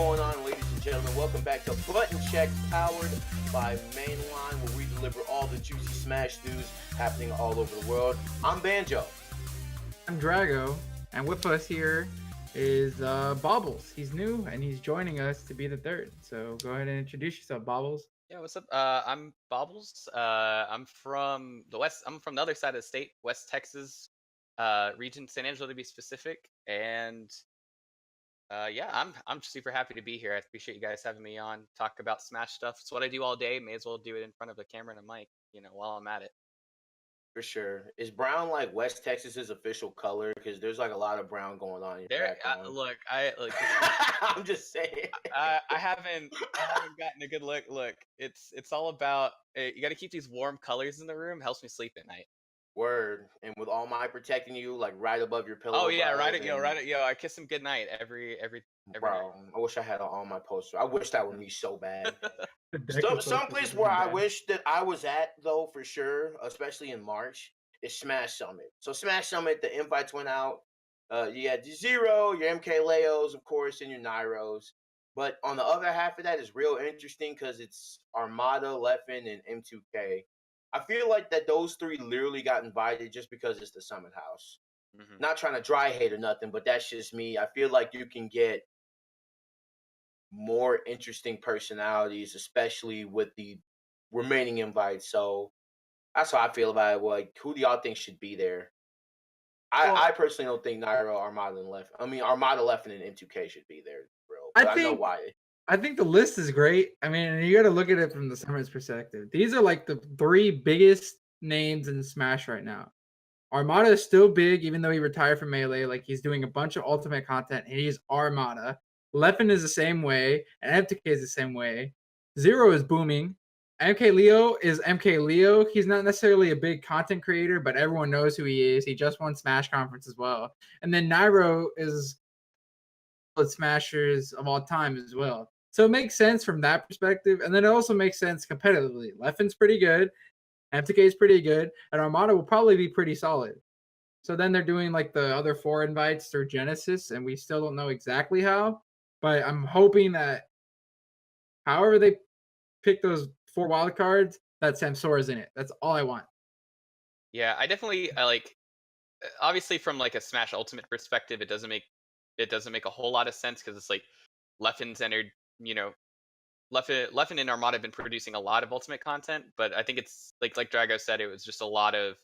going on, ladies and gentlemen? Welcome back to Button Check, powered by Mainline, where we deliver all the juicy smash news happening all over the world. I'm Banjo. I'm Drago, and with us here is Bobbles. He's new, and he's joining us to be the third. So go ahead and introduce yourself, Bobbles. Yeah, what's up? I'm Bobbles. I'm from the west. I'm from the other side of the state, West Texas, region, San Angelo to be specific. And yeah, I'm super happy to be here. I appreciate you guys having me on. Talk about Smash stuff. It's what I do all day. May as well do it in front of a camera and a mic, while I'm at it. For sure. Is brown like West Texas's official color? Because there's like a lot of brown going on in your background. Look, I'm just saying. I haven't gotten a good look. Look, it's all about you got to keep these warm colors in the room. Helps me sleep at night. Word. And with All Might protecting you, like right above your pillow. Oh yeah, right it, I kiss him good night every Bro, night. I wish I had an All Might poster. I wish that would be so bad. The Some place where I wish that I was at, though, for sure, especially in March, is Smash Summit. So Smash Summit, the invites went out. You had your Zero, your MK Leos, of course, and your Nairos. But on the other half of that is real interesting because it's Armada, Leffen, and M2K. I feel like that those three literally got invited just because it's the Summit House. Mm-hmm. Not trying to dry hate or nothing, but that's just me. I feel like you can get more interesting personalities, especially with the remaining invites. So that's how I feel about it. Like, who do y'all think should be there? I personally don't think Nairo, Armada, and Armada, Leffen, and M2K should be there, bro. But I know why. I think the list is great. I mean, you got to look at it from the Summit's perspective. These are like the three biggest names in Smash right now. Armada is still big, even though he retired from Melee. Like, he's doing a bunch of Ultimate content, and he's Armada. Leffen is the same way, and MTK is the same way. Zero is booming. MK Leo is MK Leo. He's not necessarily a big content creator, but everyone knows who he is. He just won Smash Conference as well. And then Nairo is the Smashers of all time as well. So it makes sense from that perspective. And then it also makes sense competitively. Leffen's pretty good. MTK is pretty good, and Armada will probably be pretty solid. So then they're doing like the other 4 invites through Genesis, and we still don't know exactly how. But I'm hoping that however they pick those 4 wild cards, that Samsora's in it. That's all I want. Yeah, I definitely like. Obviously, from like a Smash Ultimate perspective, it doesn't make a whole lot of sense because it's like Leffen's entered. Leffen and Armada have been producing a lot of Ultimate content, but I think it's like Drago said, it was just a lot of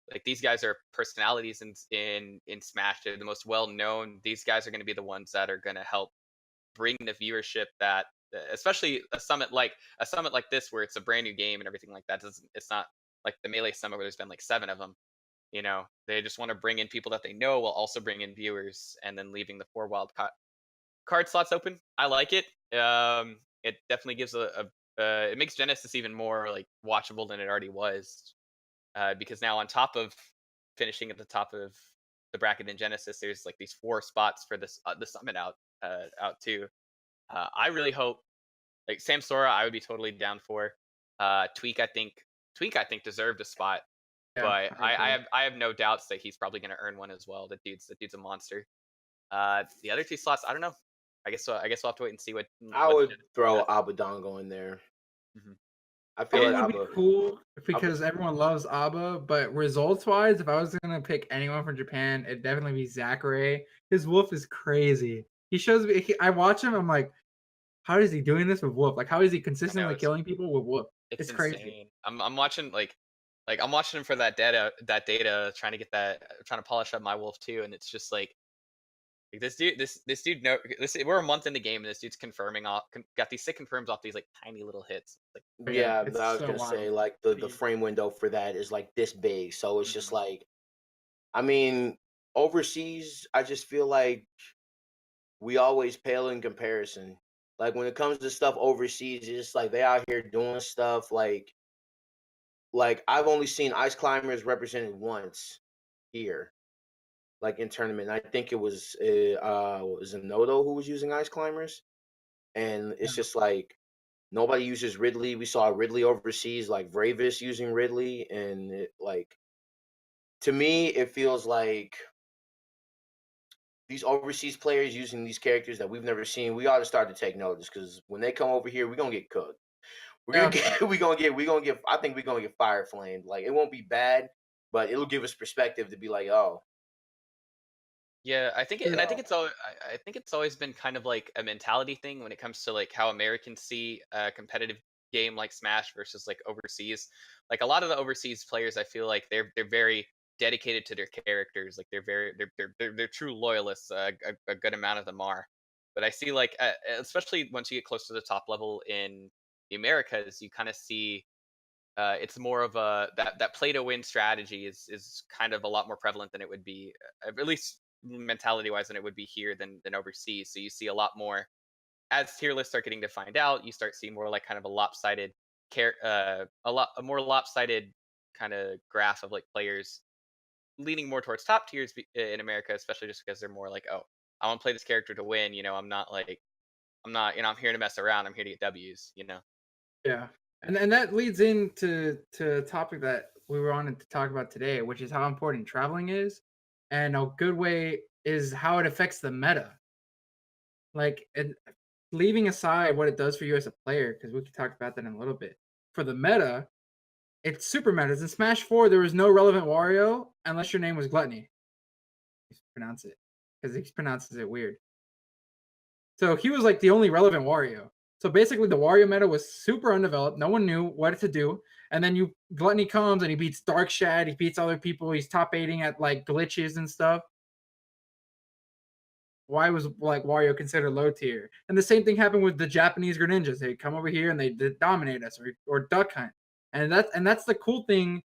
like these guys are personalities in Smash. They're the most well known. These guys are going to be the ones that are going to help bring the viewership that, especially a summit like this where it's a brand new game and everything like that. It's not like the Melee Summit where there's been like 7 of them. They just want to bring in people that they know while also bring in viewers, and then leaving the 4 wild card slots open. I like it. It definitely gives it makes Genesis even more like watchable than it already was, because now on top of finishing at the top of the bracket in Genesis, there's like these 4 spots for this the summit out too. I really hope like Samsora, I would be totally down for. Tweak I think deserved a spot, Yeah, but I have no doubts that he's probably going to earn one as well. That dude's a monster. The other 2 slots, I don't know. I guess we'll have to wait and see what. I would throw Abadongo in there. Mm-hmm. I feel it like would be cool because everyone loves Abba, but results-wise, if I was gonna pick anyone from Japan, it'd definitely be Zachary. His Wolf is crazy. He shows me. I watch him. I'm like, how is he doing this with Wolf? Like, how is he consistently killing people with Wolf? It's crazy. I'm watching I'm watching him for that data, trying to polish up my Wolf too, and it's just like this dude, we're a month in the game, and this dude's got these sick confirms off these like tiny little hits. Like, yeah, I was gonna say like the frame window for that is like this big, so it's just like, I mean, overseas, I just feel like we always pale in comparison. Like when it comes to stuff overseas, it's just like they out here doing stuff like I've only seen Ice Climbers represented once here, like in tournament. I think it was Noto who was using Ice Climbers, and it's just like nobody uses Ridley. We saw Ridley overseas, like Vravis using Ridley, and to me, it feels like these overseas players using these characters that we've never seen, we ought to start to take notice because when they come over here, we're gonna get cooked. We're gonna Yeah. get we gonna get I think we're gonna get fire flamed. Like it won't be bad, but it'll give us perspective to be like, oh, Yeah, I think it, you and I think know, it's all. I think it's always been kind of like a mentality thing when it comes to like how Americans see a competitive game like Smash versus like overseas. Like a lot of the overseas players, I feel like they're very dedicated to their characters. Like they're true loyalists. A good amount of them are. But I see like especially once you get close to the top level in the Americas, you kind of see it's more of a that play to win strategy is kind of a lot more prevalent than it would be, at least mentality wise, than it would be here than overseas. So you see a lot more as tier lists start getting defined out. You start seeing more like kind of a lopsided a more lopsided kind of graph of like players leaning more towards top tiers in America, especially just because they're more like, oh, I want to play this character to win. I'm not, I'm here to mess around. I'm here to get W's. Yeah. And that leads into a topic that we were on to talk about today, which is how important traveling is. And a good way is how it affects the meta. Like, and leaving aside what it does for you as a player, because we can talk about that in a little bit. For the meta, it's super metas. In Smash 4, there was no relevant Wario unless your name was Gluttony. Pronounce it. Because he pronounces it weird. So he was like the only relevant Wario. So basically, the Wario meta was super undeveloped. No one knew what to do. And then Gluttony comes and he beats Dark Shad. He beats other people. He's top 8ing at like glitches and stuff. Why was like Wario considered low tier? And the same thing happened with the Japanese Greninjas. They come over here and they dominate us, or Duck Hunt. And that's the cool thing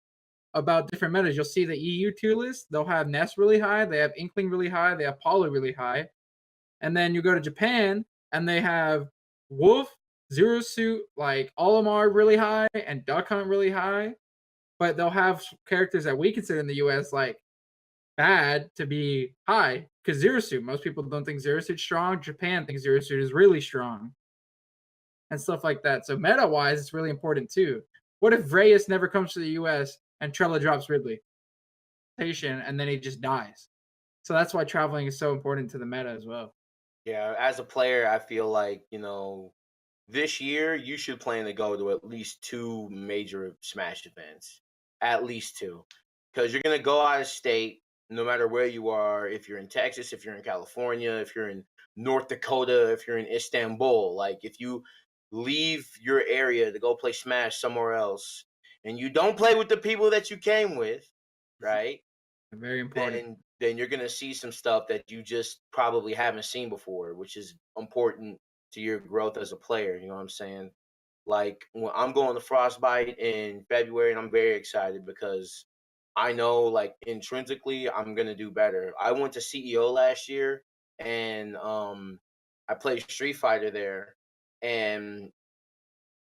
about different metas. You'll see the EU tier list. They'll have Ness really high. They have Inkling really high. They have Paulo really high. And then you go to Japan and they have Wolf, Zero Suit, like Olimar really high and Duck Hunt really high. But they'll have characters that we consider in the US like bad to be high because Zero Suit, most people don't think Zero Suit's strong. Japan thinks Zero Suit is really strong and stuff like that. So meta wise, it's really important too. What if Reyes never comes to the US and Trella drops Ridley? And then he just dies. So that's why traveling is so important to the meta as well. yeah. As a player, I feel like this year you should plan to go to at least two major Smash events, at least two, because you're gonna go out of state no matter where you are. If you're in Texas, if you're in California, if you're in North Dakota, if you're in Istanbul, like if you leave your area to go play Smash somewhere else, and you don't play with the people that you came with, right? Very important. Then you're gonna see some stuff that you just probably haven't seen before, which is important to your growth as a player. You know what I'm saying? Like when I'm going to Frostbite in February, and I'm very excited because I know like intrinsically I'm gonna do better. I went to CEO last year and I played Street Fighter there and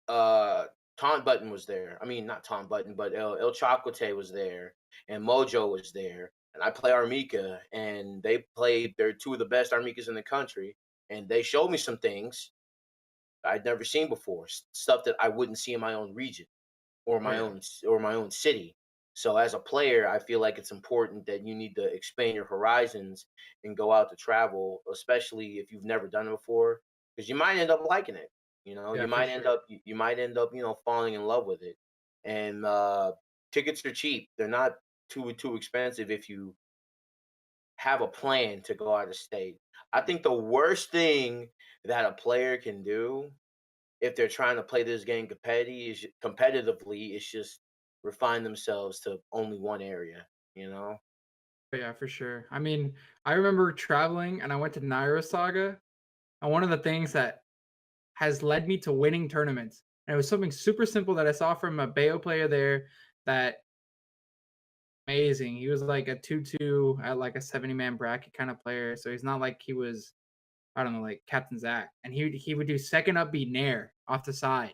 Taunt Button was there. I mean, not Taunt Button, but El Chocolate was there, and Mojo was there. And I play Armika, and they played. They're two of the best Armikas in the country, and they showed me some things I'd never seen before, stuff that I wouldn't see in my own region or Oh, my yeah. own city. So as a player, I feel like it's important that you need to expand your horizons and go out to travel, especially if you've never done it before, because you might end up liking it. Yeah, for sure. You might end up falling in love with it. And tickets are cheap; they're not too expensive if you have a plan to go out of state. I think the worst thing that a player can do if they're trying to play this game competitively, it's just refine themselves to only one area. Yeah, for sure. I mean, I remember traveling and I went to Nairo Saga, and one of the things that has led me to winning tournaments, and it was something super simple that I saw from a Bayo player there that amazing. He was like a 2-2 at like a 70-man bracket kind of player. So he's not like he was, I don't know, like Captain Zach. And he would do second up beat Nair off the side.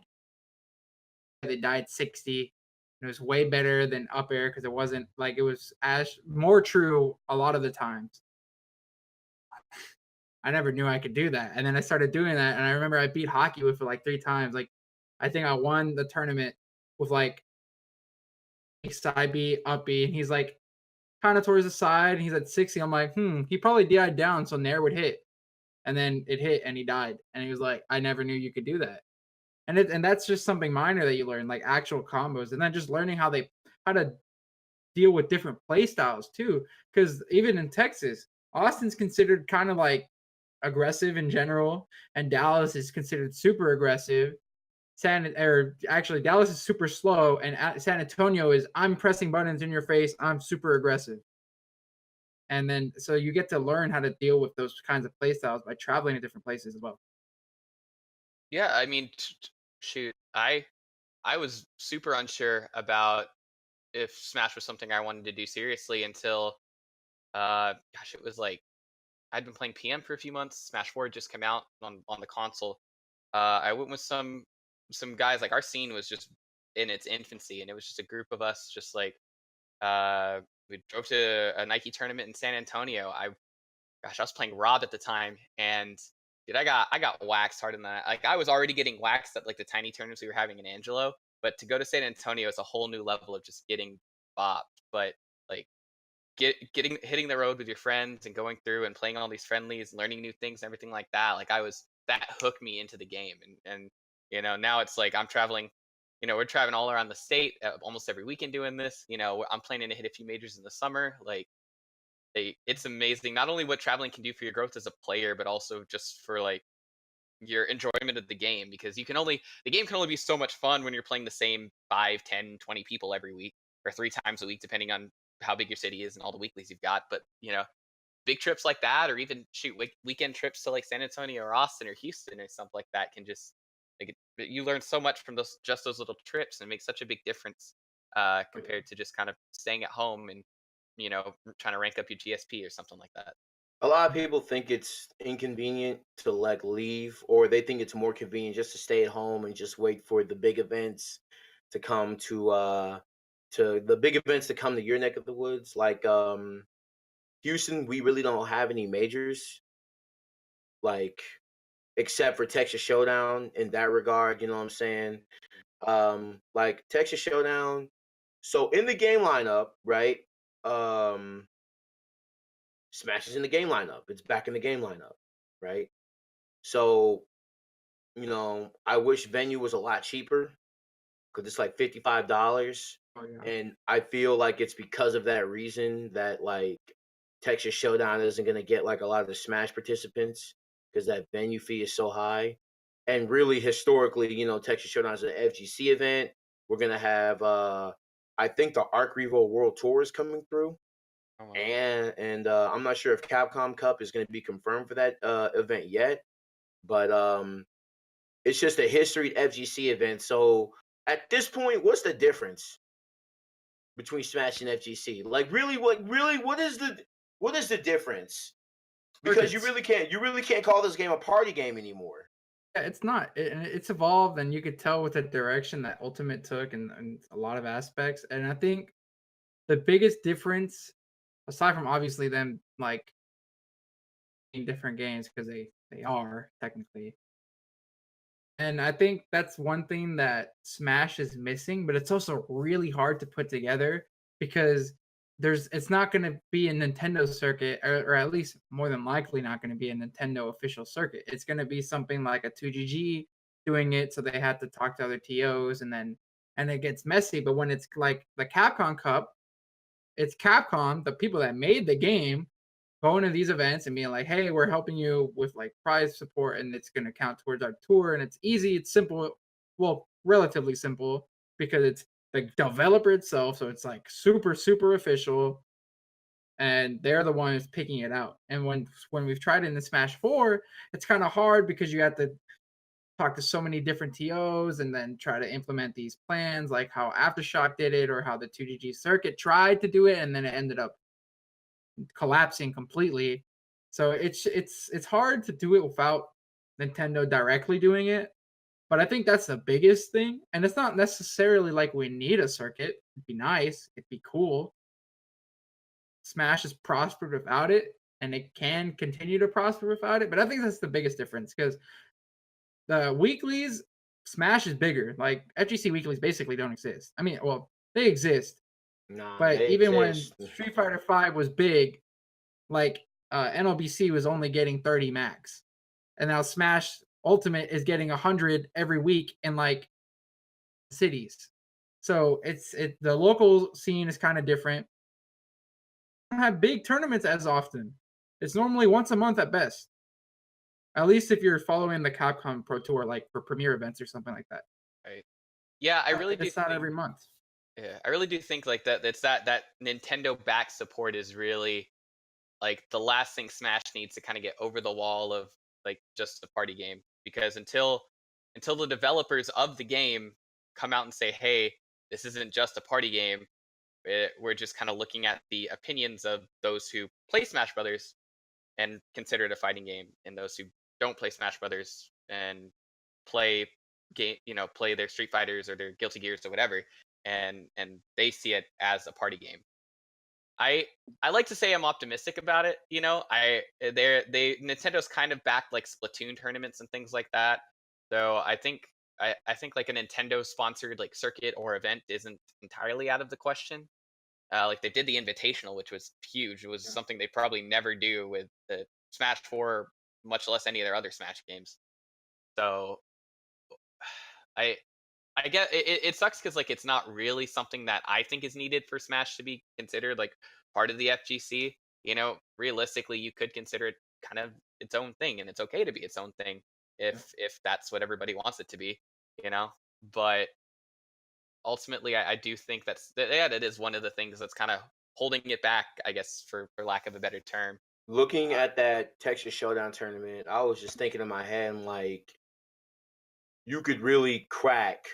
They died 60. It was way better than up air because it wasn't like it was as more true a lot of the times. I never knew I could do that. And then I started doing that. And I remember I beat hockey with it like 3 times. Like I think I won the tournament with like side B, up B. And he's like, kind of towards the side, and he's at 60. I'm like, he probably died down, so Nair would hit. And then it hit and he died. And he was like, I never knew you could do that. And that's just something minor that you learn, like actual combos, and then just learning how to deal with different play styles too. Because even in Texas, Austin's considered kind of like aggressive in general, and Dallas is considered super aggressive. Actually Dallas is super slow, and San Antonio is I'm pressing buttons in your face, I'm super aggressive. And then so you get to learn how to deal with those kinds of play styles by traveling to different places as well. Yeah, I mean, shoot, I was super unsure about if Smash was something I wanted to do seriously until, gosh, it was like I'd been playing PM for a few months. Smash 4 had just come out on the console. I went with some guys. Like our scene was just in its infancy, and it was just a group of us, just like we drove to a Nike tournament in San Antonio. Gosh, I was playing Rob at the time, and dude, I got waxed hard in that. Like I was already getting waxed at like the tiny tournaments we were having in Angelo, but to go to San Antonio is a whole new level of just getting bopped. But like getting hitting the road with your friends and going through and playing all these friendlies, learning new things, and everything like that. Like that hooked me into the game, and now it's like I'm traveling. We're traveling all around the state almost every weekend doing this. I'm planning to hit a few majors in the summer. Like it's amazing not only what traveling can do for your growth as a player, but also just for like your enjoyment of the game, because the game can only be so much fun when you're playing the same 5, 10, 20 people every week or 3 times a week, depending on how big your city is and all the weeklies you've got. But big trips like that, or even shoot weekend trips to like San Antonio or Austin or Houston or something like that, can just you learn so much from those little trips, and make such a big difference compared to just kind of staying at home and trying to rank up your GSP or something like that. A lot of people think it's inconvenient to like leave, or they think it's more convenient just to stay at home and just wait for the big events to come to the big events to come to your neck of the woods. Like Houston, we really don't have any majors, like except for Texas Showdown in that regard, you know what I'm saying? Like Texas Showdown. So in the game lineup, right? Um Smash is in the game lineup. It's back in the game lineup, right? So, I wish venue was a lot cheaper because it's like $55. Oh yeah. And I feel like it's because of that reason that like Texas Showdown isn't gonna get like a lot of the Smash participants because that venue fee is so high. And really historically, Texas Showdown is an FGC event. We're gonna have I think the Arc Revo World Tour is coming through. Oh, wow. And I'm not sure if Capcom Cup is going to be confirmed for that event yet, but it's just a history FGC event. So at this point, what's the difference between Smash and FGC? Like, what is the difference? Because Circuits. you really can't call this game a party game anymore. Yeah, it's not. And it's evolved, and you could tell with the direction that Ultimate took, and a lot of aspects. And I think the biggest difference, aside from obviously them like in different games, because they are technically, and I think that's one thing that Smash is missing, but it's also really hard to put together because it's not going to be a Nintendo circuit, or at least more than likely not going to be a Nintendo official circuit. It's going to be something like a 2GG doing it, so they had to talk to other TOs, and it gets messy. But when it's like the Capcom Cup, it's Capcom, the people that made the game, going to these events and being like, "Hey, we're helping you with like prize support, and it's going to count towards our tour." And it's easy, it's simple, well, relatively simple because it's the developer itself, so it's like super super official, and they're the ones picking it out. And when we've tried it in the Smash 4, it's kind of hard because you have to talk to so many different TOs and then try to implement these plans, like how Aftershock did it or how the 2GG circuit tried to do it, and then it ended up collapsing completely. So it's hard to do it without Nintendo directly doing it. But I think that's the biggest thing. And it's not necessarily like we need a circuit. It'd be nice. It'd be cool. Smash has prospered without it, and it can continue to prosper without it. But I think that's the biggest difference because the weeklies, Smash is bigger. Like FGC weeklies basically don't exist. I mean, well, they exist, Nah, But they even when exist. Street Fighter 5 was big, like NLBC was only getting 30 max, and now Smash Ultimate is getting 100 every week in like cities. So the local scene is kind of different. Don't have big tournaments as often. It's normally once a month at best. At least if you're following the Capcom Pro Tour, like for premier events or something like that. Right. Yeah, I really do It's not think. every month. Yeah, I really do think like that. That's that Nintendo back support is really like the last thing Smash needs to kind of get over the wall of like just a party game. Because until the developers of the game come out and say, hey, this isn't just a party game. We're just kind of looking at the opinions of those who play Smash Brothers and consider it a fighting game, and those who don't play Smash Brothers and play play their Street Fighters or their Guilty Gears or whatever, and they see it as a party game. I I like to say I'm optimistic about it. They Nintendo's kind of backed like Splatoon tournaments and things like that. So I think like a Nintendo sponsored like circuit or event isn't entirely out of the question. Like they did the Invitational, which was huge. It was something they probably never do with the Smash 4, much less any of their other Smash games. So I I get it sucks because like it's not really something that I think is needed for Smash to be considered like part of the FGC. Realistically, you could consider it kind of its own thing, and it's okay to be its own thing if that's what everybody wants it to be. You know, but ultimately, I do think that is one of the things that's kind of holding it back, I guess, for lack of a better term. Looking at that Texas Showdown tournament, I was just thinking in my head, like, you could really crack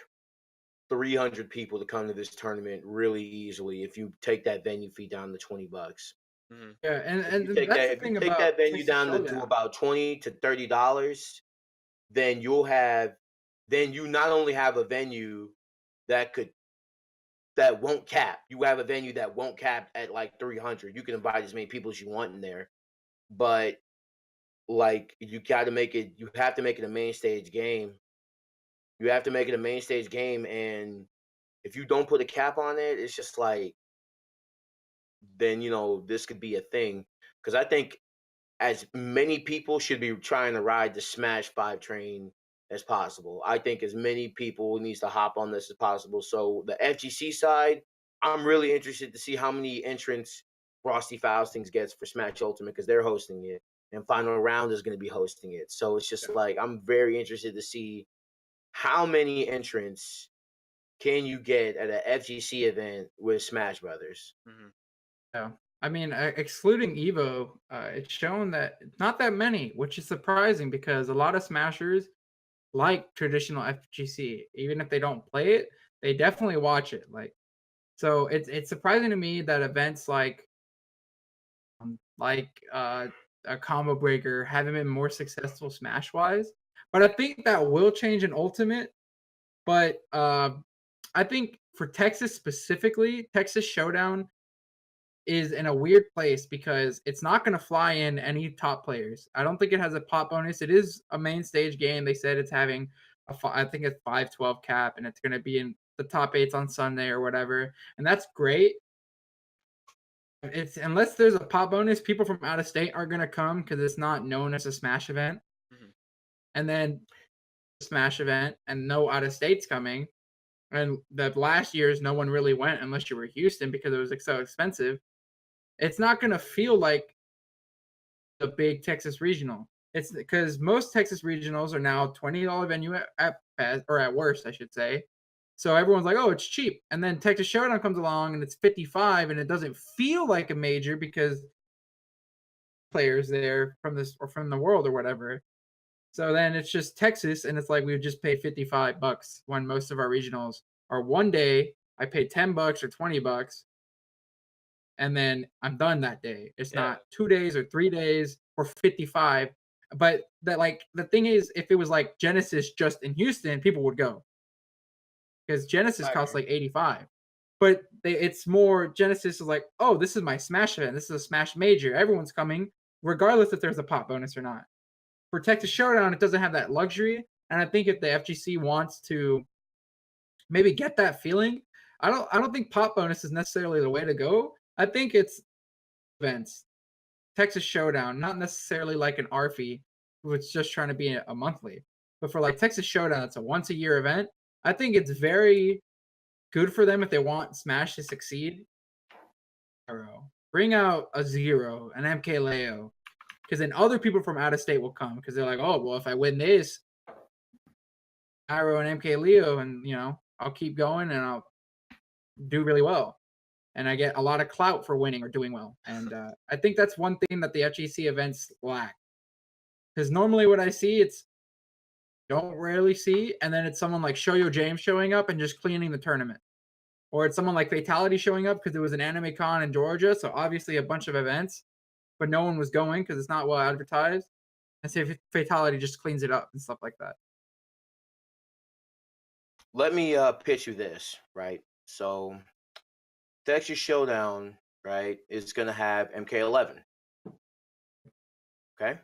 300 people to come to this tournament really easily if you take that venue fee down to $20. Hmm. Yeah, If you and take that's that, the if you thing take about that venue Texas down to Showdown. about $20 to $30, then you not only have a venue that could that won't cap. You have a venue that won't cap at like 300. You can invite as many people as you want in there, but like you have to make it a main stage game. You have to make it a main stage game, and if you don't put a cap on it, it's just like then this could be a thing. Because I think as many people should be trying to ride the Smash 5 train as possible. I think as many people needs to hop on this as possible. So the FGC side, I'm really interested to see how many entrants Frosty Faustings gets for Smash Ultimate because they're hosting it, and Final Round is going to be hosting it. So it's just like I'm very interested to see how many entrants can you get at an FGC event with Smash Brothers. Hmm. Yeah. I mean, excluding Evo, it's shown that not that many, which is surprising because a lot of Smashers like traditional FGC. Even if they don't play it, they definitely watch it. So it's surprising to me that events like a combo breaker haven't been more successful Smash wise. But I think that will change in Ultimate. But I think for Texas specifically, Texas Showdown is in a weird place because it's not going to fly in any top players. I don't think it has a pop bonus. It is a main stage game. They said it's having I think it's 512 cap, and it's going to be in the top 8s on Sunday or whatever, and that's great. It's unless there's a pop bonus, people from out of state are going to come because it's not known as a Smash event, Hmm. and then Smash event and no out of states coming. And the last years, no one really went unless you were Houston because it was so expensive. It's not going to feel like the big Texas regional. It's because most Texas regionals are now $20 venue at best, or at worst, I should say. So everyone's like, "Oh, it's cheap," and then Texas Showdown comes along and it's 55, and it doesn't feel like a major because players there from this or from the world or whatever. So then it's just Texas, and it's like we would just pay $55 when most of our regionals are one day. I pay $10 or $20, and then I'm done that day. It's Yeah. not 2 days or 3 days or 55. But the thing is, if it was like Genesis just in Houston, people would go because Genesis costs like 85. But it's more Genesis is like, oh, this is my Smash event. This is a Smash major. Everyone's coming, regardless if there's a pop bonus or not. For Texas Showdown, it doesn't have that luxury. And I think if the FGC wants to maybe get that feeling, I don't think pop bonus is necessarily the way to go. I think it's events. Texas Showdown, not necessarily like an ARFI, which is just trying to be a monthly. But for like Texas Showdown, it's a once a year event. I think it's very good for them if they want Smash to succeed. Bring out a Zero, an MK Leo, because then other people from out of state will come because they're like, oh, well, if I win this, Pyro and MK Leo, and I'll keep going and I'll do really well. And I get a lot of clout for winning or doing well. And I think that's one thing that the FGC events lack. Because normally what I see, it's don't rarely see, and then it's someone like Shoyo James showing up and just cleaning the tournament. Or it's someone like Fatality showing up because it was an anime con in Georgia, so obviously a bunch of events, but no one was going because it's not well advertised. And say Fatality just cleans it up and stuff like that. Let me pitch you this, right? So Texas Showdown, right, is gonna have MK11. Okay.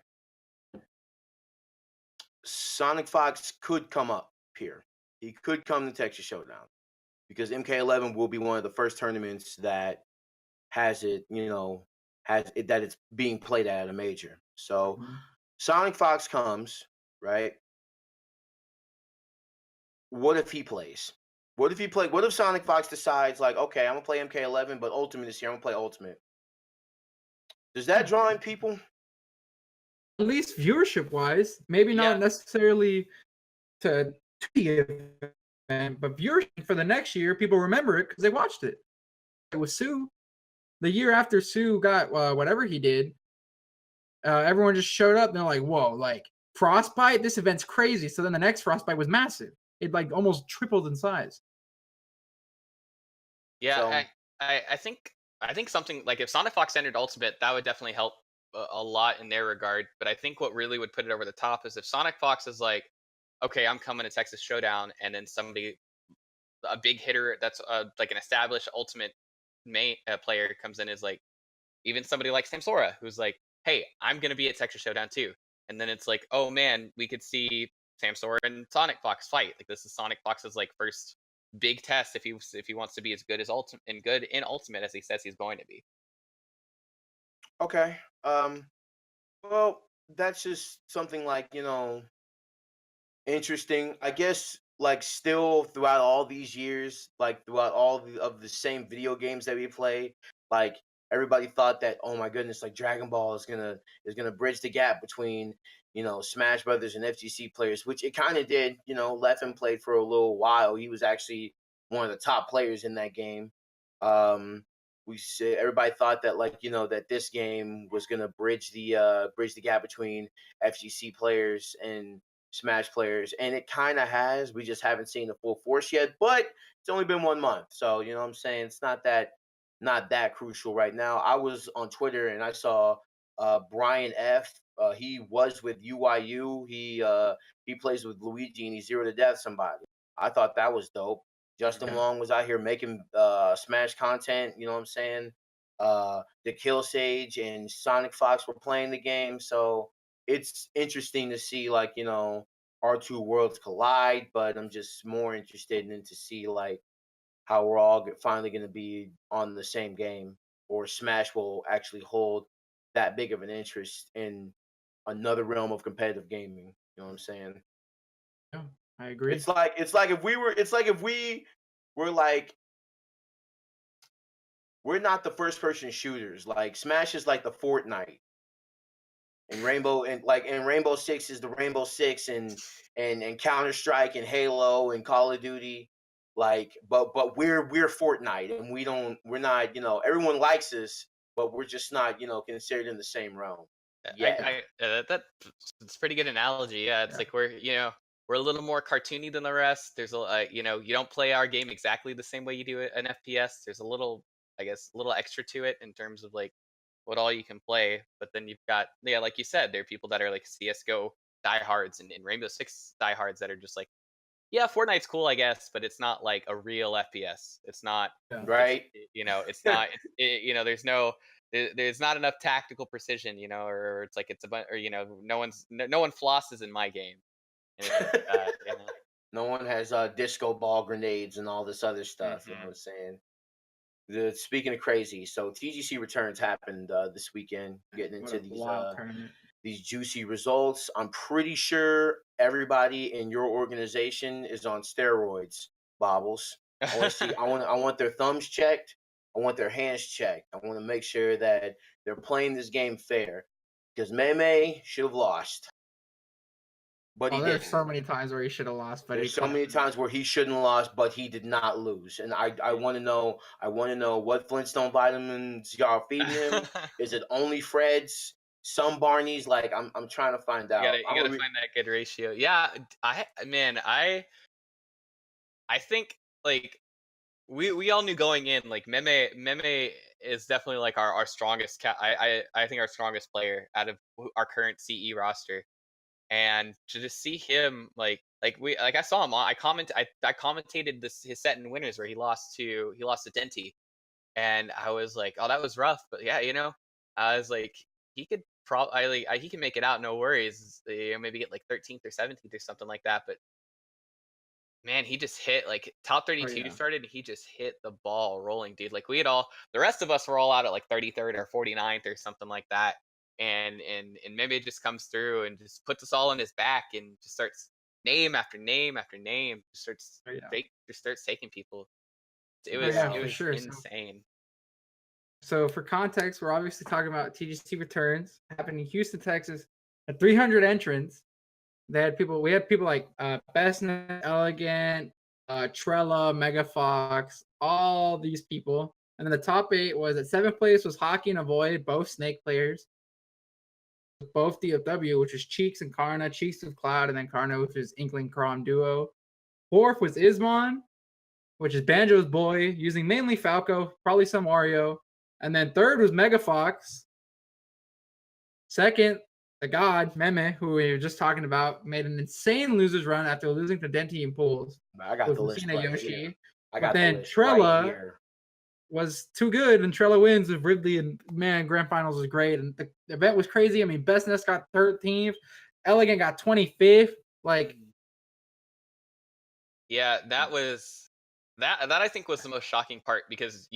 Sonic Fox could come up here. He could come to Texas Showdown because MK11 will be one of the first tournaments that has it, that it's being played at a major. So Sonic Fox comes, right? What if he plays? What if Sonic Fox decides like, okay, I'm gonna play MK11, but Ultimate this year, I'm gonna play Ultimate. Does that draw in people? At least viewership wise, maybe not necessarily to the event, but viewership for the next year, people remember it because they watched it. It was Sue. The year after Sue got whatever he did, everyone just showed up and they're like, whoa, like Frostbite, this event's crazy. So then the next Frostbite was massive. It like almost tripled in size. Yeah, So- I think something like if Sonic Fox entered Ultimate, that would definitely help a lot in their regard. But I think what really would put it over the top is if Sonic Fox is like, okay, I'm coming to Texas Showdown, and then somebody, a big hitter that's like an established Ultimate main player comes in, is like, even somebody like Samsora, who's like, hey, I'm gonna be at Texas Showdown too, and then it's like, oh man, we could see Samsora and Sonic Fox fight. Like this is Sonic Fox's like first big test if he wants to be as good as Ultimate and good in Ultimate as he says he's going to be. Okay. Well, that's just something like, interesting. I guess like still throughout all these years, like throughout of the same video games that we play, like everybody thought that, oh my goodness, like Dragon Ball is gonna bridge the gap between, Smash Brothers and FGC players, which it kind of did. Leffen played for a little while. He was actually one of the top players in that game. We say everybody thought that like that this game was gonna bridge the gap between FGC players and Smash players, and it kind of has. We just haven't seen the full force yet, but it's only been 1 month, so you know what I'm saying, it's not that crucial right now. I was on Twitter and I saw Brian F. He was with UYU. He plays with Luigi and he zero to death somebody. I thought that was dope. Justin Okay. Long was out here making Smash content. You know what I'm saying? The Kill Sage and Sonic Fox were playing the game, so it's interesting to see like our two worlds collide. But I'm just more interested in to see like how we're all finally going to be on the same game, or Smash will actually hold that big of an interest in another realm of competitive gaming. You know what I'm saying? Yeah, I agree. It's like if we were like, we're not the first person shooters. Like Smash is like the Fortnite, and Rainbow Six is the Rainbow Six, and Counter Strike and Halo and Call of Duty. Like, but we're Fortnite, and we're not, everyone likes us, but we're just not, considered in the same realm. Yeah. That's a pretty good analogy. Yeah, it's like we're a little more cartoony than the rest. There's you don't play our game exactly the same way you do an FPS. There's a little, I guess, a little extra to it in terms of like what all you can play. But then you've got, like you said, there are people that are like CS:GO diehards and Rainbow Six diehards that are just like, yeah, Fortnite's cool, I guess, but it's not like a real FPS. It's not, Right. it's not, there's not enough tactical precision, or it's like it's a bunch, or no one flosses in my game. And it's like, No one has disco ball grenades and all this other stuff. You know what I'm saying? Speaking of crazy, so TGC Returns happened this weekend. Getting What into a wild tournament. these juicy results. I'm pretty sure everybody in your organization is on steroids, Bobbles. I want to see. I want their thumbs checked. I want their hands checked. I want to make sure that they're playing this game fair. Because Meme should have lost, but he There's didn't. so many times where he should have lost, but There's so many times where he shouldn't have lost, but he did not lose. And I want to know. I want to know what Flintstone vitamins y'all feeding him. Is it only Fred's? Some Barney's? Like I'm trying to find out. You gotta find that good ratio. Yeah, I think like we all knew going in like Meme is definitely like our strongest I think our strongest player out of our current CE roster. And to just see him I saw him on I commentated his set in winners where he lost to Denti, and I was like, oh, that was rough, but yeah, I was like, he could probably he can make it out, no worries. Maybe get like 13th or 17th or something like that, but man, he just hit like top 32 started, and he just hit the ball rolling, dude. Like the rest of us were all out at like 33rd or 49th or something like that. And maybe it just comes through and just puts us all in his back and just starts name after name after name, just starts taking people. It was insane. So for context, we're obviously talking about TGC Returns happening in Houston, Texas, at 300 entrants. We had people like Bestnet, Elegant, Trella, Megafox, all these people. And then the top 8 was at 7th place was Hockey and Avoid, both Snake players. Both DFW, which was Cheeks and Karna, Cheeks with Cloud, and then Karna, which is Inkling Crom Duo. 4th was Ismon, which is Banjo's boy, using mainly Falco, probably some Wario. And then 3rd was Megafox. 2nd, the god, Meme, who we were just talking about, made an insane losers run after losing to Denti and Pools. I got the list right here. But then Trella was too good, and Trella wins with Ridley, and man, grand finals was great, and the event was crazy. I mean, Bestness got 13th, Elegant got 25th. Like, yeah, that was that I think was the most shocking part, because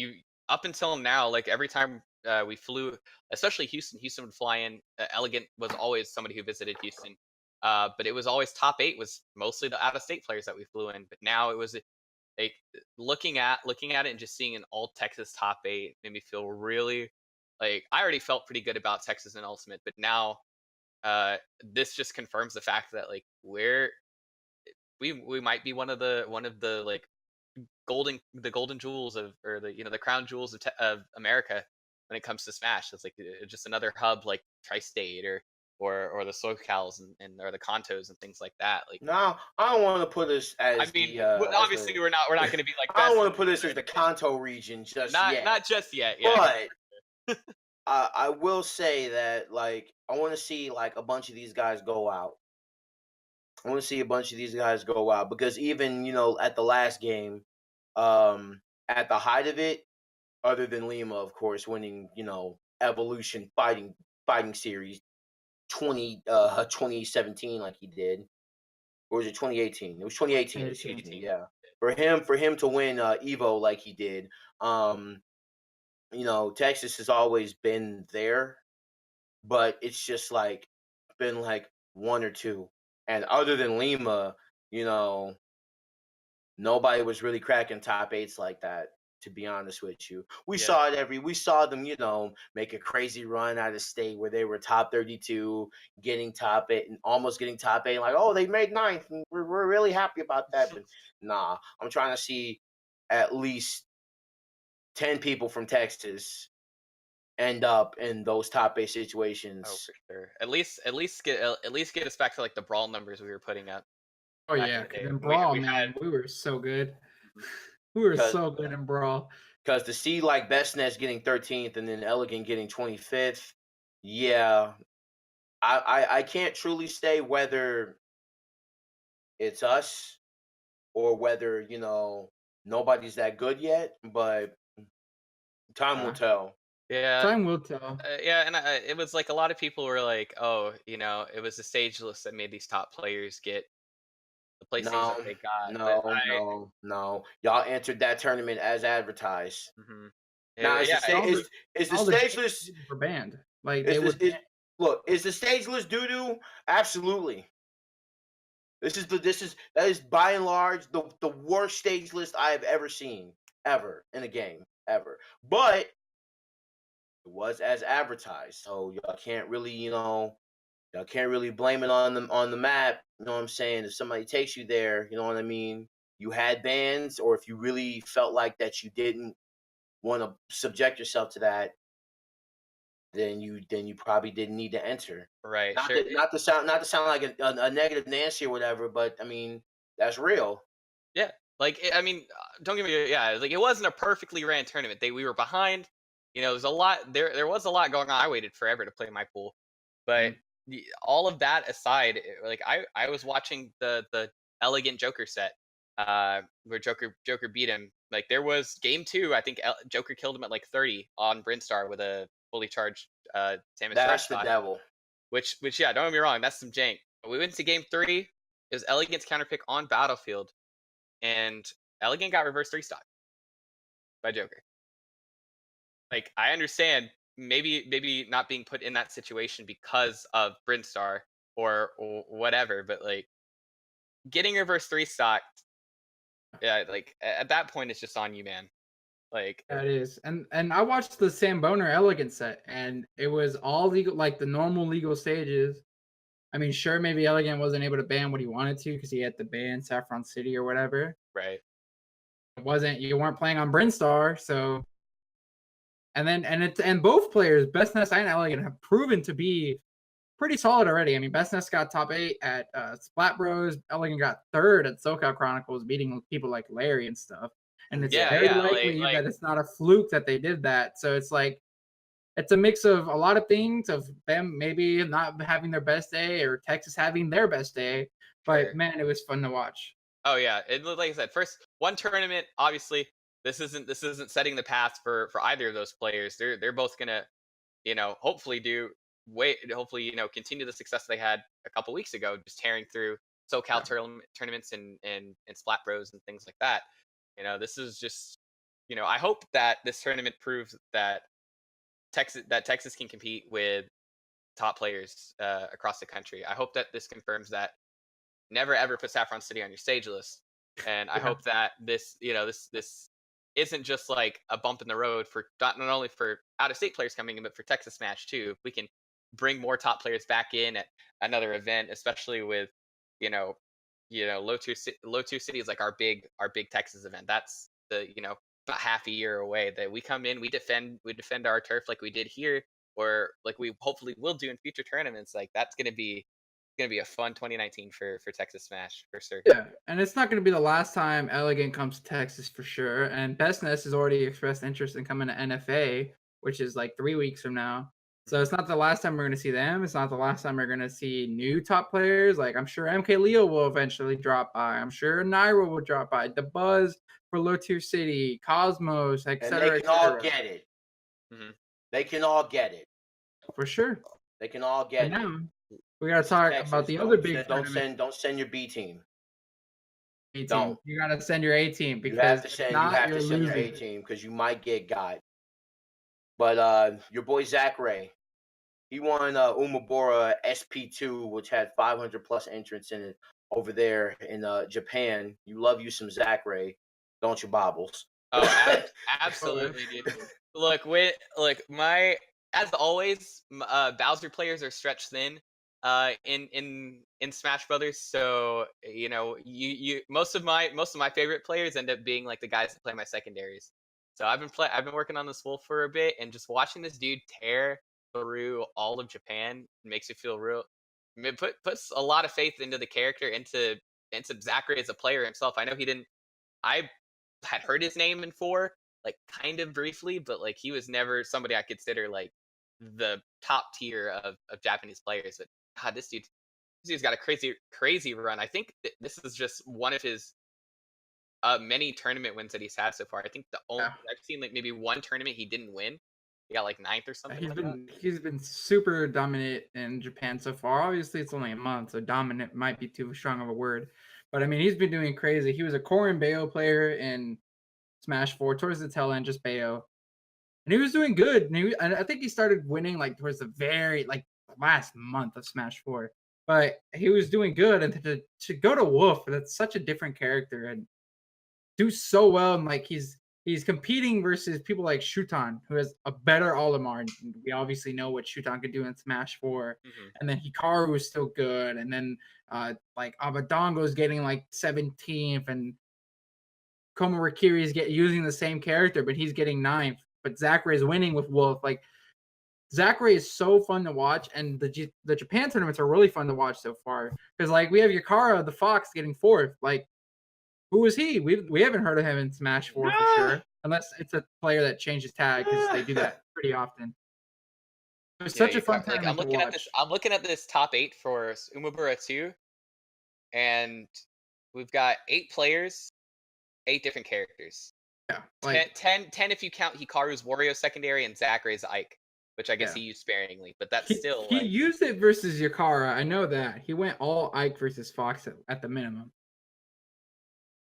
up until now, like every time we flew, especially Houston would fly in. Elegant was always somebody who visited Houston, but it was always top 8 was mostly the out-of-state players that we flew in. But now it was like looking at it and just seeing an all Texas top 8 made me feel really like I already felt pretty good about Texas and Ultimate, but now this just confirms the fact that like we might be one of the like golden jewels of, or the crown jewels of America when it comes to Smash. It's like just another hub like Tri-State or the SoCals and or the Contos and things like that. Like, no, I don't want to put us as. I mean, obviously we're not going to be like. I don't want to put us as the Kanto region just yet. Not just yet. Yeah. But I will say that like I want to see like a bunch of these guys go out. I want to see a bunch of these guys go out, because even at the last game, at the height of it, other than Lima, of course, winning Evolution fighting series 2017 like he did, or was it 2018? It was 2018. Excuse me. Yeah, for him to win Evo like he did. Texas has always been there, but it's just like been like one or two, and other than Lima, nobody was really cracking top 8s like that. To be honest with you, we saw them, make a crazy run out of state where they were top 32, getting top 8 and almost getting top 8. Like, oh, they made 9th, and we're really happy about that. But nah, I'm trying to see at least 10 people from Texas end up in those top 8 situations. Oh, for sure. At least get us back to like the brawl numbers we were putting up. Oh yeah, in Brawl, we were so good. We were so good in Brawl. Because to see like Bestness getting 13th and then Elegant getting 25th, yeah, I can't truly say whether it's us or whether nobody's that good yet, but time will tell. Yeah, time will tell. Yeah, and it was like a lot of people were like, oh, it was the stage list that made these top players get the placings that No, they got. But no, no, no. Y'all entered that tournament as advertised. Now, yeah, all the is the all the stage big list were banned. Like they is this would is look is the stage list doo doo? Absolutely. That is by and large the worst stage list I have ever seen ever in a game ever. But it was as advertised, so y'all can't really y'all can't really blame it on the map. You know what I'm saying? If somebody takes you there, you know what I mean. You had bans, or if you really felt like that you didn't want to subject yourself to that, then you probably didn't need to enter. right, Not sure. to not to sound like a negative Nancy or whatever, but I mean that's real. Yeah, like I mean, don't get me. Yeah, like it wasn't a perfectly ran tournament. We were behind. There's a lot. There was a lot going on. I waited forever to play my pool, but Mhm. all of that aside, like I was watching the elegant Joker set, where Joker beat him. Like there was game two. I think Joker killed him at like 30 on Brinstar with a fully charged Samus charge That's the shot. devil. Which yeah, don't get me wrong, that's some jank. But we went to game three. It was Elegant's counterpick on Battlefield, and Elegant got reverse three stock by Joker. Like I understand maybe not being put in that situation because of Brinstar or whatever, but like getting reverse three stock, yeah, like at that point it's just on you, man. Like that is. And I watched the Sam Boner Elegant set, and it was all legal, like the normal legal stages. I mean, sure, maybe Elegant wasn't able to ban what he wanted to because he had to ban Saffron City or whatever. right. It wasn't you weren't playing on Brinstar, so and both players, Best Nest and Elegant, have proven to be pretty solid already. I mean, Best Nest got top 8 at Splat Bros. Elegant got third at SoCal Chronicles, beating people like Larry and stuff. And it's Yeah, very yeah, likely like that it's not a fluke that they did that. So it's like it's a mix of a lot of things of them maybe not having their best day or Texas having their best day. But sure. man, it was fun to watch. Oh yeah, like I said, first one tournament. Obviously, this isn't setting the path for either of those players. They're both gonna hopefully hopefully continue the success they had a couple weeks ago, just tearing through SoCal tournaments and Splat Bros and things like that. This is just I hope that this tournament proves that Texas can compete with top players across the country. I hope that this confirms that never ever put Saffron City on your stage list. And I Yeah. hope that this isn't just like a bump in the road for not only for out of state players coming in, but for Texas Smash too. If we can bring more top players back in at another event, especially with you know low tier cities like our big Texas event. That's about half a year away. That we come in, we defend our turf like we did here, or like we hopefully will do in future tournaments. Like that's gonna be a fun 2019 for Texas Smash for sure. Yeah, and it's not going to be the last time Elegant comes to Texas for sure. And Bestness has already expressed interest in coming to NFA, which is like 3 weeks from now. So it's not the last time we're going to see them. It's not the last time we're going to see new top players. Like I'm sure MK Leo will eventually drop by. I'm sure Naira will drop by. The Buzz for Low Tier City, Cosmos, And they etc., can all etc. get it. hmm They can all get it. For sure. They can all But get it. now we got to This is talk about Texas. the other big tournament. Don't send your B team. A team. Don't. You got to send your A team You have because to if send not, you're your A losing. team because you might get got. But your boy Zach Ray, he won Umebura SP2, which had 500 plus entrants in it over there in Japan. You love you some Zach Ray, don't you, Bobbles? Oh, Oh, yeah. absolutely, dude. Look, my as always, Bowser players are stretched thin, in Smash Brothers. So you most of my favorite players end up being like the guys that play my secondaries. So I've been working on this wolf for a bit, and just watching this dude tear through all of Japan makes you feel real. Puts a lot of faith into the character, into Zachary as a player himself. I know he didn't. I had heard his name in four, like kind of briefly, but like he was never somebody I consider like the top tier of Japanese players. But God, this dude's got a crazy run. I think this is just one of his many tournament wins that he's had so far. I think Yeah. I've seen like maybe one tournament he didn't win. He got like ninth or something He's like that. been super dominant in Japan so far. Obviously, it's only a month, so dominant might be too strong of a word. But I mean, he's been doing crazy. He was a core and Bayo player in Smash 4 towards the tail end, just Bayo. And he was doing good. And I think he started winning like towards the very last month of Smash 4. But he was doing good, and to go to Wolf, that's such a different character and do so well. And like he's competing versus people like Shuton, who has a better Olimar. And we obviously know what Shuton could do in Smash 4. And then Hikaru is still good. And then like Abadongo is getting like 17th, and Komarakiri is using the same character, but he's getting 9th. But Zachary is winning with Wolf. Like Zachary is so fun to watch, and the Japan tournaments are really fun to watch so far. Because like we have Yakara the Fox getting 4th. Like who is he? We haven't heard of him in Smash 4 for sure, unless it's a player that changes tag, because they do that pretty often. It was such a fun tournament I'm looking to watch. at this. I'm looking at this top 8 for Umebura 2, and we've got 8 players, 8 different characters. Yeah, like 10 if you count Hikaru's Wario secondary and Zachary's Ike, which I guess he used sparingly, but that's still he used it versus Yakara. I know that he went all Ike versus Fox at the minimum.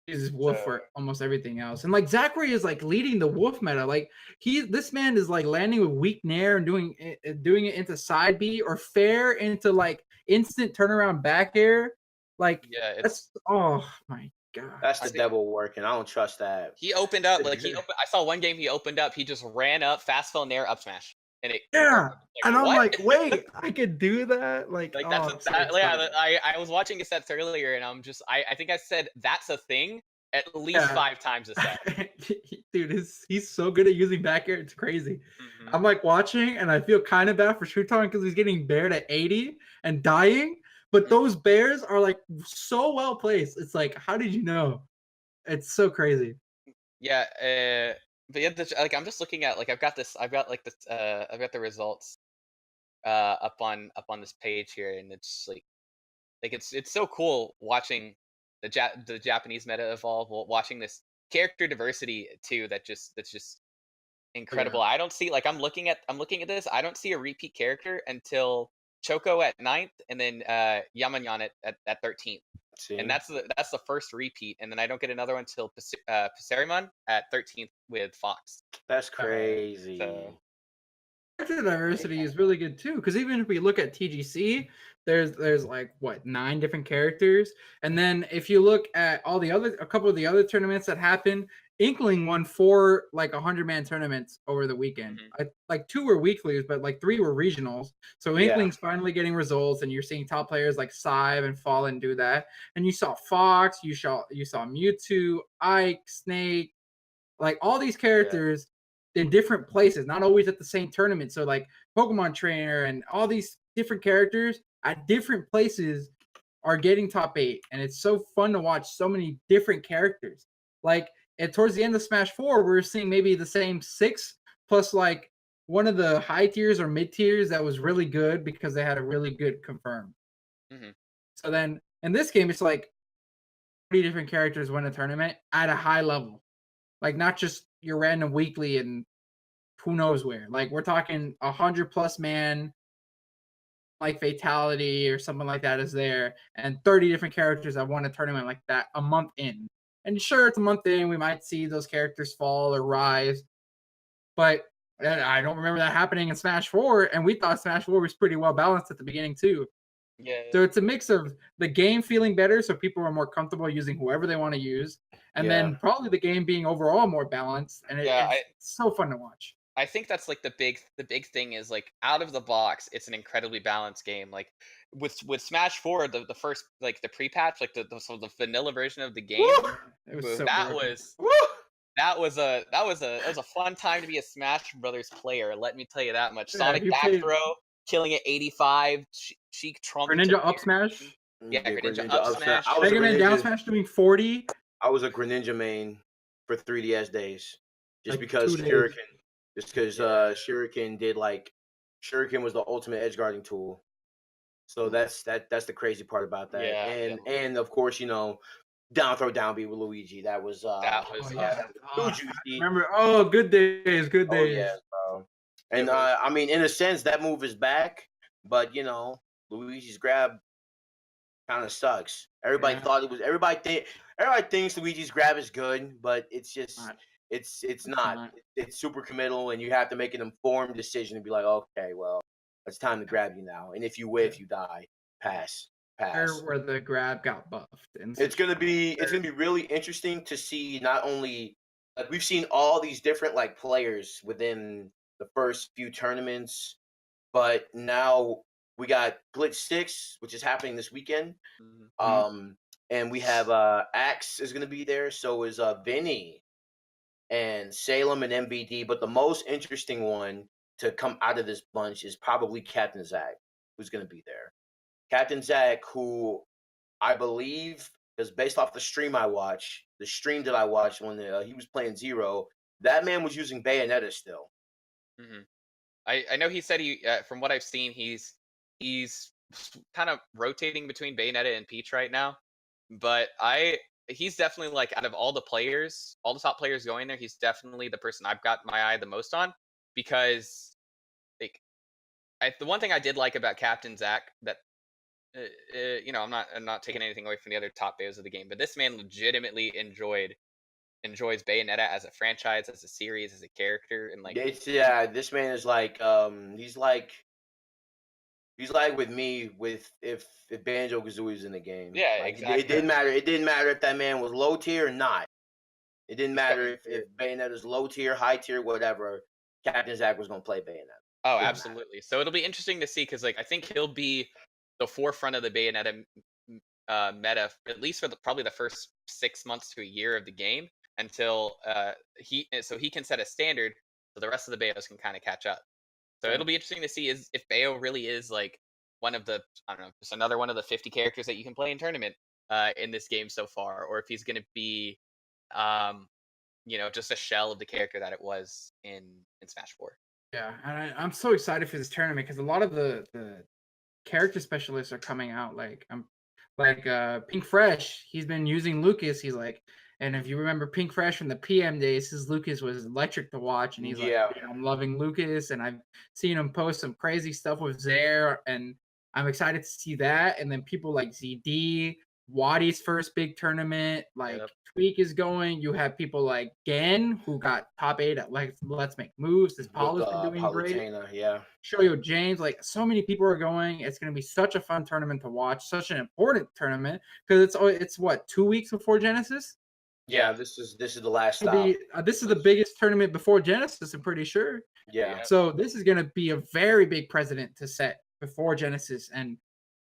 Uses Wolf for almost everything else, and like Zachary is like leading the Wolf meta. Like this man is like landing with weak nair and doing it into side B or fair into like instant turnaround back air. Like that's oh my god, that's the devil working. I don't trust that. He opened up I saw one game he opened up. He just ran up, fast fell nair, up smash. And and I'm like, wait, I could do that. Like that's I was watching his sets earlier, and I'm just I think I said that's a thing at least 5 times a set. Dude, he's so good at using back air, it's crazy. I'm like watching, and I feel kind of bad for Shuton because he's getting bared at 80 and dying. But those bears are like so well placed. It's like, how did you know? It's so crazy. Yeah, but yeah, like I'm just looking at I've got the results up on this page here, and it's like it's so cool watching the Japanese meta evolve, watching this character diversity too. That's just incredible. I don't see I'm looking at this. I don't see a repeat character until Choco at 9th, and then Yamanyan at 13th. And that's the first repeat, and then I don't get another one until Pasariman at 13th with Fox. That's crazy. Character diversity is really good too, because even if we look at TGC, there's like what 9 different characters, and then if you look at a couple of the other tournaments that happened, Inkling won 4 like 100-man tournaments over the weekend. Like 2 were weeklies, but like 3 were regionals. So Inkling's finally getting results, and you're seeing top players like Sive and Fallen do that. And you saw Fox, you saw Mewtwo, Ike, Snake, like all these characters in different places, not always at the same tournament. So like Pokemon Trainer and all these different characters at different places are getting top 8, and it's so fun to watch so many different characters. Like, and towards the end of Smash 4, we're seeing maybe the same 6 plus like one of the high tiers or mid tiers that was really good because they had a really good confirm. So then in this game, it's like 30 different characters win a tournament at a high level. Like not just your random weekly and who knows where. Like we're talking 100+ man, like Fatality or something like that is there, and 30 different characters that won a tournament like that a month in. And sure, it's a month in, we might see those characters fall or rise, but I don't remember that happening in Smash 4, and we thought Smash 4 was pretty well balanced at the beginning too. So it's a mix of the game feeling better, so people are more comfortable using whoever they want to use, and then probably the game being overall more balanced, and it's so fun to watch. I think that's like the big thing is like out of the box, it's an incredibly balanced game. Like with Smash 4, the first like the pre-patch, like the vanilla version of the game, that was a fun time to be a Smash Brothers player. Let me tell you that much. Sonic back throw, killing at 85, Sheik Trump. Greninja up smash. Yeah, Greninja up smash. Mega Man down smash doing 40. I was a Greninja main for 3DS days, just like because Shuriken. Just because Shuriken did Shuriken was the ultimate edge guarding tool. So that's the crazy part about that. And of course, down throw down B with Luigi. That was remember, good days. Oh yeah, bro. And I mean, in a sense, that move is back, but Luigi's grab kind of sucks. Everybody Yeah. thought it was. Everybody thinks Luigi's grab is good, but it's just Not. it's not. Not. It's super committal, and you have to make an informed decision and be like, okay, well, it's time to grab you now. And if you whiff, you die. Pass, pass. Where the grab got buffed and It's gonna be really interesting to see not only like we've seen all these different like players within the first few tournaments, but now we got Glitch 6, which is happening this weekend. Mhm. And we have Axe is gonna be there, so is Vinny and Salem and MBD. But the most interesting one to come out of this bunch is probably Captain Zach, who's gonna be there. Captain Zach, who I believe, because based off the stream that I watched when he was playing Zero, that man was using Bayonetta still. Hmm. I know he said from what I've seen, he's kind of rotating between Bayonetta and Peach right now. But he's definitely like out of all the players, all the top players going there, he's definitely the person I've got my eye the most on because like the one thing I did like about Captain Zach that I'm not taking anything away from the other top players of the game, but this man legitimately enjoys Bayonetta as a franchise, as a series, as a character, and like This man is like he's like with me with if Banjo Kazooie was in the game. yeah, Like it exactly. didn't matter. It didn't matter if that man was low tier or not. It didn't He's matter coming if through. Bayonetta's low tier, high tier, whatever. Captain Zach was gonna play Bayonetta. Oh, Didn't matter. absolutely. So it'll be interesting to see because like I think he'll be the forefront of the Bayonetta meta at least for probably the first 6 months to a year of the game until he can set a standard so the rest of the Bayos can kind of catch up. So Yeah. it'll be interesting to see is if Bayo really is like one of the I don't know just another one of the 50 characters that you can play in tournament in this game so far, or if he's going to be um, just a shell of the character that it was in Smash 4. Yeah, and I'm so excited for this tournament because a lot of the character specialists are coming out. Like Pink Fresh, he's been using Lucas. He's like, and if you remember Pink Fresh from the PM days, his Lucas was electric to watch, and he's like, Yeah. "Man, I'm loving Lucas, and I've seen him post some crazy stuff with Zaire, and I'm excited to see that. And then people like ZD, Waddy's first big tournament, like Yep. Tweak is going. You have people like Gen who got top 8 at like Let's Make Moves. This With Paula's been doing great. Palutena, yeah. Shoyo James, like so many people are going. It's going to be such a fun tournament to watch, such an important tournament because it's what 2 weeks before Genesis. Yeah, Yeah. this is the last It'll stop. be this is the biggest tournament before Genesis. I'm pretty sure. Yeah. Yep. So this is going to be a very big precedent to set before Genesis, and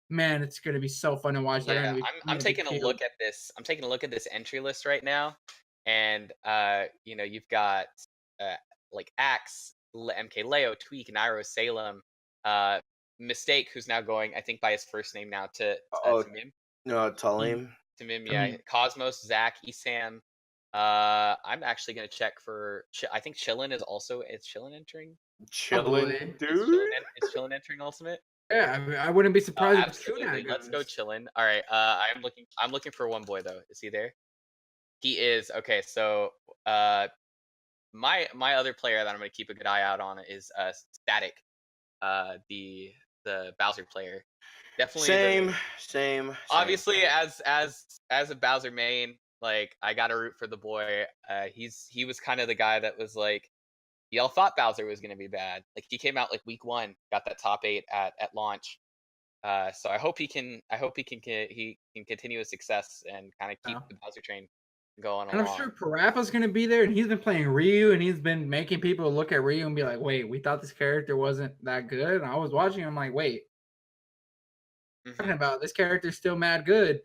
man, it's going to be so fun to watch. They're Yeah, going to be I'm in a big taking a field. look at this. I'm taking a look at this entry list right now, and you've got uh, like Axe, MK Leo, Tweak, Nairo, Salem, uh, Mistake, who's now going, I think, by his first name now Oh, to Mim, no, Mm, Talim. to Mim. I Yeah, mean, Cosmos, Zach, Esam. I'm actually gonna check for. I think Chillin is Chillin entering. Chilling, probably. dude. Is Chillin entering Ultimate? Yeah, I wouldn't be Oh, surprised if absolutely. Tuna Let's go goes. chillin. All right. I'm looking for one boy though. Is he there? He is. Okay. So my other player that I'm gonna keep a good eye out on is Static, the Bowser player. Definitely the Same. obviously as a Bowser main, like I gotta root for the boy. He was kind of the guy that was like y'all thought Bowser was gonna be bad. Like he came out like week 1, got that top 8 at launch. So I hope he can continue his success and kind of keep Yeah. the Bowser train going And I'm along. sure Parappa's gonna be there, and he's been playing Ryu, and he's been making people look at Ryu and be like, "Wait, we thought this character wasn't that good." And I was watching, I'm like, "Wait, talking Hmm. about this character's still mad good."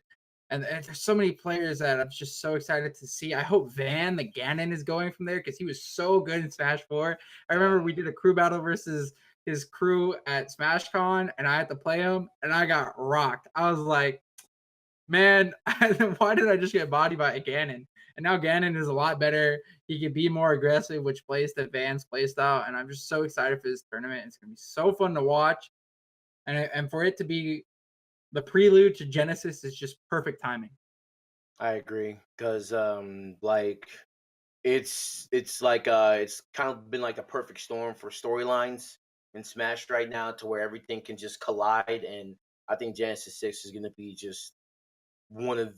And there's so many players that I'm just so excited to see. I hope Van the Ganon is going from there because he was so good in Smash 4. I remember we did a crew battle versus his crew at SmashCon, and I had to play him, and I got rocked. I was like, man, why did I just get bodied by a Ganon? And now Ganon is a lot better. He can be more aggressive, which plays to Van's playstyle. And I'm just so excited for this tournament. It's gonna be so fun to watch. And for it to be the prelude to Genesis is just perfect timing. I agree because like it's like it's kind of been like a perfect storm for storylines in Smash right now to where everything can just collide, and I think Genesis 6 is going to be just one of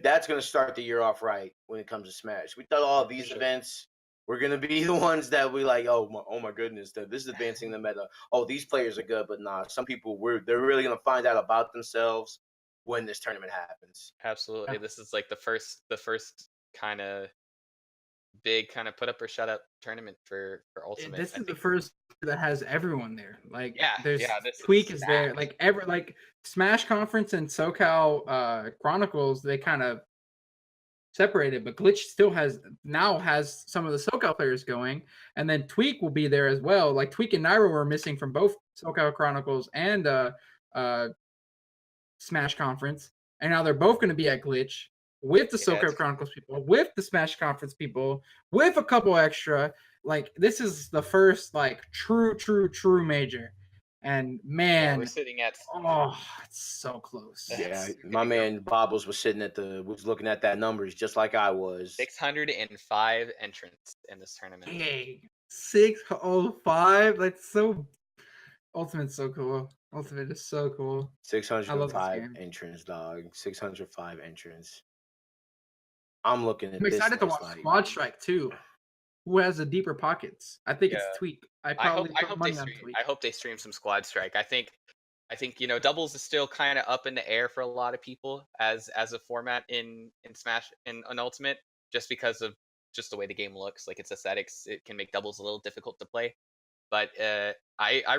that's going to start the year off right when it comes to Smash. We thought all of these events were going to be the ones that we like, oh my goodness, this is advancing the meta. Oh, these players are good, but nah, some people they're really going to find out about themselves when this tournament happens. Absolutely. This is like the first kind of big kind of put up or shut up tournament for Ultimate. This is the first that has everyone there. Like, Yeah, there's this Tweak is is there. stacked. Like Smash Conference and SoCal Chronicles, they kind of separated, but Glitch still has some of the SoCal players going, and then Tweak will be there as well. Like Tweak and Nairo were missing from both SoCal Chronicles and Smash Conference, and now they're both going to be at Glitch with the SoCal Chronicles people, with the Smash Conference people, with a couple extra. Like, this is the first like true major, and man, we're sitting at it's so close. Yeah, my man Bobbles was looking at that numbers just like I was. 605 entrants in this tournament. Dang, 605. That's so. Ultimate's so cool. Ultimate is so cool. 605 entrants, dog. 605 entrants. I'm looking at I'm excited to watch Squad Strike too. Who has the deeper pockets? I think it's Tweak. I hope they stream some Squad Strike. I think doubles is still kind of up in the air for a lot of people as a format in Smash and Ultimate, just because of just the way the game looks. Like, its aesthetics, it can make doubles a little difficult to play. But I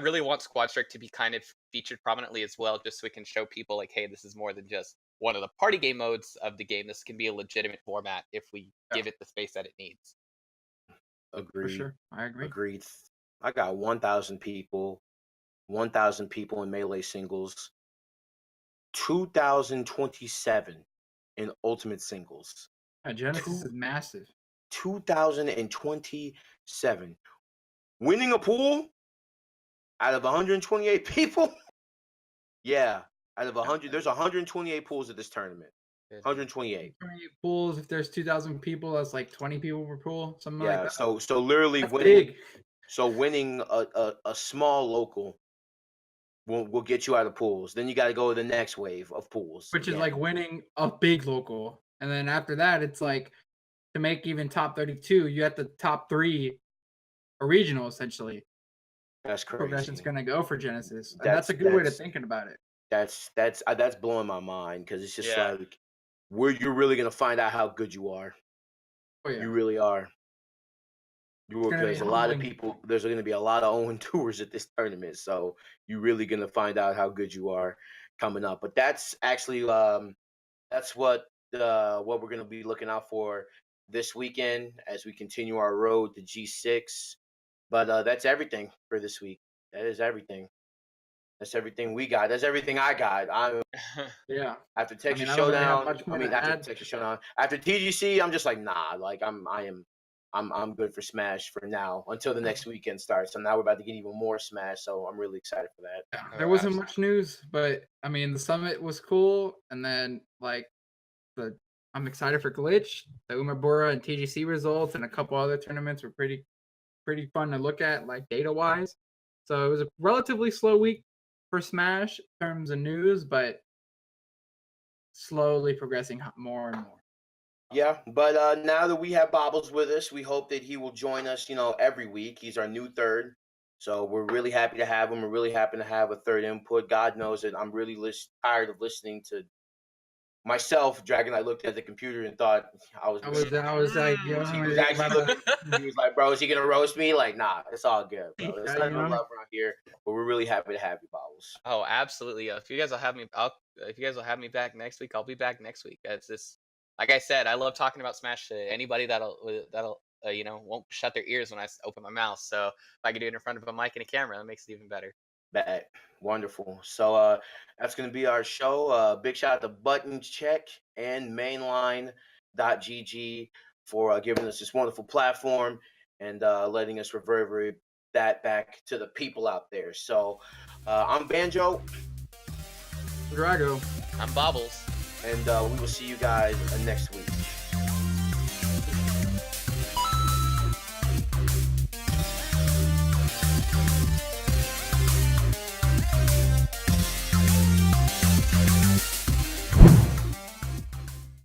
really want Squad Strike to be kind of featured prominently as well, just so we can show people like, hey, this is more than just one of the party game modes of the game. This can be a legitimate format if we give it the space that it needs. Agreed. For sure. I agree. Agreed. I got 1,000 people. 1,000 people in Melee singles. 2,027 in Ultimate singles. Genesis is massive. 2,027. Winning a pool out of 128 people? Yeah. Out of 100, there's 128 pools at this tournament. 128 pools. If there's 2,000 people, that's like 20 people per pool, something like that. So literally that's winning. Big. So winning a small local will get you out of pools. Then you got to go to the next wave of pools, which is like winning a big local, and then after that, it's like to make even top 32, you have the top 3 a regional essentially. That's crazy. Progression's gonna go for Genesis, and that's a good way to thinking about it. That's blowing my mind, because it's just like you're really gonna find out how good you are. Oh yeah, you really are. There's a lot of people. There's going to be a lot of 0-2ers at this tournament, so you're really going to find out how good you are coming up. But that's actually that's what we're going to be looking out for this weekend as we continue our road to G6. But that's everything for this week. That is everything. That's everything we got. That's everything I got. After Texas Showdown. After Texas Showdown. After TGC, I'm just like, nah. Like I'm good for Smash for now until the next weekend starts. So now we're about to get even more Smash. So I'm really excited for that. Yeah, there wasn't much news, but I mean, the summit was cool, and then like I'm excited for Glitch, the Umebura and TGC results, and a couple other tournaments were pretty fun to look at, like data wise. So it was a relatively slow week for Smash in terms of news, but slowly progressing more and more. Yeah, but now that we have Bobbles with us, we hope that he will join us, every week. He's our new third. So we're really happy to have him. We're really happy to have a third input. God knows that I'm really tired of listening to myself. Dragon, I looked at the computer and thought I was like, he was like, bro, is he gonna roast me? Like, nah, it's all good, bro. There's nothing but love around here. But we're really happy to have you, Bobbles. Oh, absolutely. If you guys will have me back next week, I'll be back next week. It's just, like I said, I love talking about Smash to anybody that'll won't shut their ears when I open my mouth. So if I can do it in front of a mic and a camera, that makes it even better. Wonderful. So that's going to be our show. Big shout out to Button Check and Mainline.gg for giving us this wonderful platform and letting us reverberate that back to the people out there. So I'm Banjo. Drago. I'm Bobbles. And we will see you guys next week.